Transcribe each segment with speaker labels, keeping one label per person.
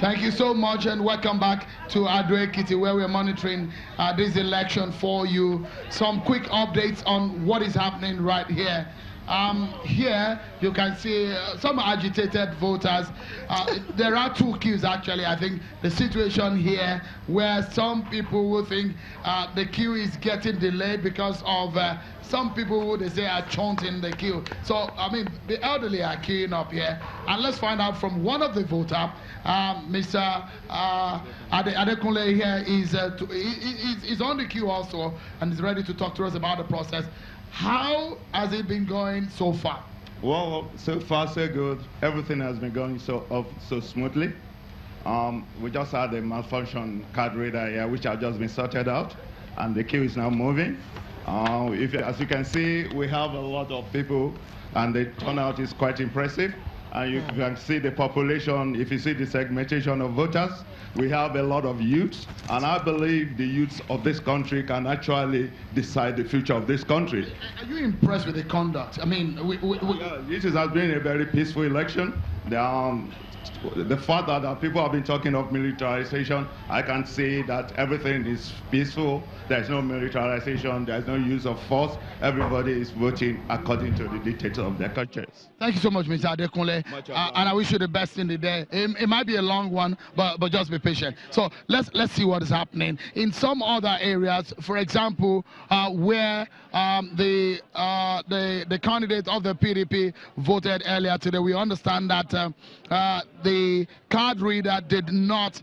Speaker 1: Thank you so much, and welcome back to Ekiti, where we're monitoring this election for you. Some quick updates on what is happening right here. Here you can see some agitated voters. There are two queues actually. I think the situation here where some people will think the queue is getting delayed because of some people who they say are chanting the queue. So I mean the elderly are queuing up here, and let's find out from one of the voters. Mr. Adekunle here is on the queue also and is ready to talk to us about the process. How has it been going so far?
Speaker 2: Well, so far so good. Everything has been going so smoothly. We just had a malfunction card reader here, which has just been sorted out, and the queue is now moving. As you can see, we have a lot of people, and the turnout is quite impressive. And you can see the population. If you see the segmentation of voters, we have a lot of youths, and I believe the youths of this country can actually decide the future of this country.
Speaker 1: Are you impressed with the conduct? I mean,
Speaker 2: this has been a very peaceful election. The fact that people have been talking of militarization, I can say that everything is peaceful. There's no militarization, there's no use of force. Everybody is voting according to the dictates of their countries.
Speaker 1: Thank you so much, Mr. Adekunle. And I wish you the best in the day. It might be a long one, but just be patient. So let's see what is happening in some other areas. For example, where the candidate of the PDP voted earlier today, we understand that the card reader did not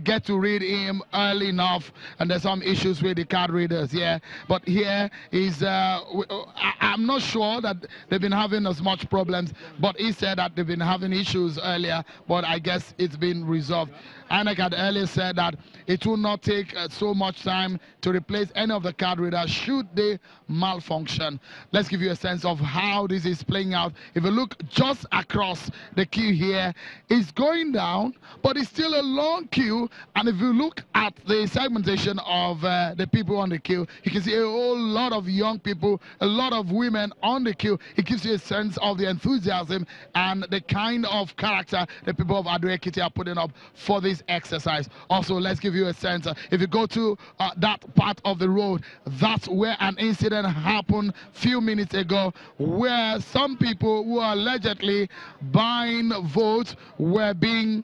Speaker 1: get to read him early enough, and there's some issues with the card readers here. But here is, I'm not sure that they've been having as much problems, but he said that they've been having issues earlier, but I guess it's been resolved. INEC had earlier said that it will not take so much time to replace any of the card readers should they malfunction. Let's give you a sense of how this is playing out. If you look just across the queue here, it's going down, but it's still a long queue. And if you look at the segmentation of the people on the queue, you can see a whole lot of young people, a lot of women on the queue. It gives you a sense of the enthusiasm and the kind of character the people of Ekiti are putting up for this exercise. Also, let's give you a sense. If you go to that part of the road, that's where an incident happened a few minutes ago, where some people who are allegedly buying votes were being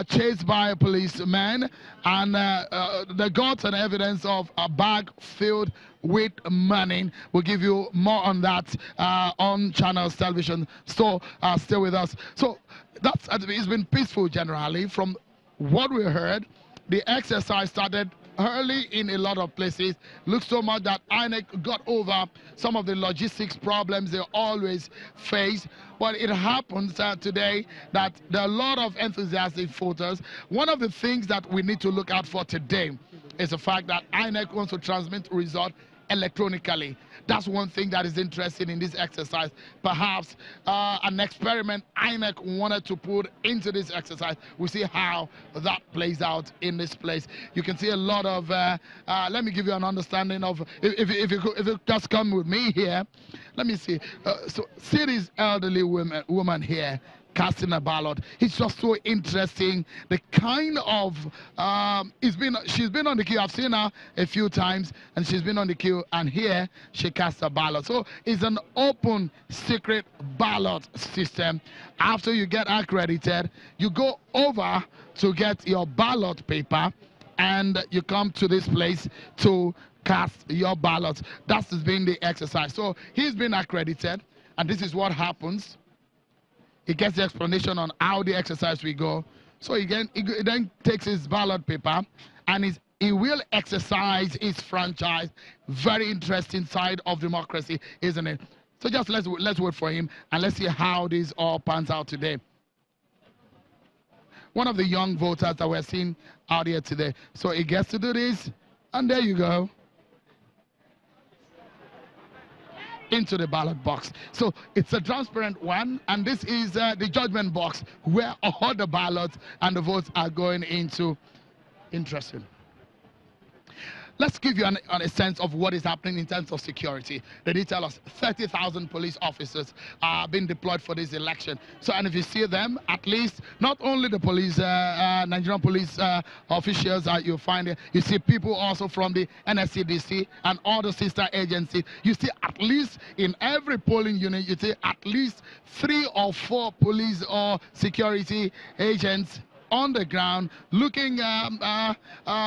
Speaker 1: chased by a policeman, and they got an evidence of a bag filled with money. We'll give you more on that on Channels Television. So stay with us. So it's been peaceful generally. From what we heard, the exercise started early in a lot of places. Looks so much that INEC got over some of the logistics problems they always face. But it happens today that there are a lot of enthusiastic voters. One of the things that we need to look out for today is the fact that INEC wants to transmit results electronically. That's one thing that is interesting in this exercise. Perhaps an experiment INEC wanted to put into this exercise. We'll see how that plays out in this place. You can see a lot of, let me give you an understanding of, if you just come with me here, let me see. So see this elderly woman here casting a ballot. It's just so interesting. The kind of she's been on the queue. I've seen her a few times, and she's been on the queue, and here she casts a ballot. So it's an open secret ballot system. After you get accredited, you go over to get your ballot paper, and you come to this place to cast your ballot. That's been the exercise. So he's been accredited, and this is what happens. He gets the explanation on how the exercise will go. So he then takes his ballot paper, and he will exercise his franchise. Very interesting side of democracy, isn't it? So just let's wait for him, and let's see how this all pans out today. One of the young voters that we're seeing out here today. So he gets to do this, and there you go. Into the ballot box. So it's a transparent one, and this is the judgment box where all the ballots and the votes are going into. Interesting. let's give you a sense of what is happening in terms of security. They did tell us 30,000 police officers are being deployed for this election. So, and if you see them, at least not only the police, Nigerian police officials, you'll find it. You see people also from the NSCDC and all the sister agencies. You see at least in every polling unit, you see at least 3 or 4 police or security agents on the ground, looking,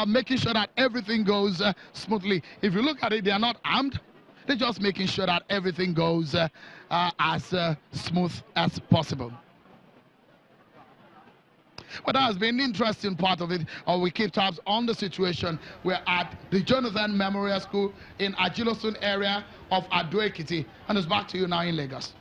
Speaker 1: making sure that everything goes smoothly. If you look at it, they are not armed. They're just making sure that everything goes as smooth as possible. But that has been an interesting part of it. We keep tabs on the situation. We're at the Jonathan Memorial School in Ajilosun area of Ekiti. And it's back to you now in Lagos.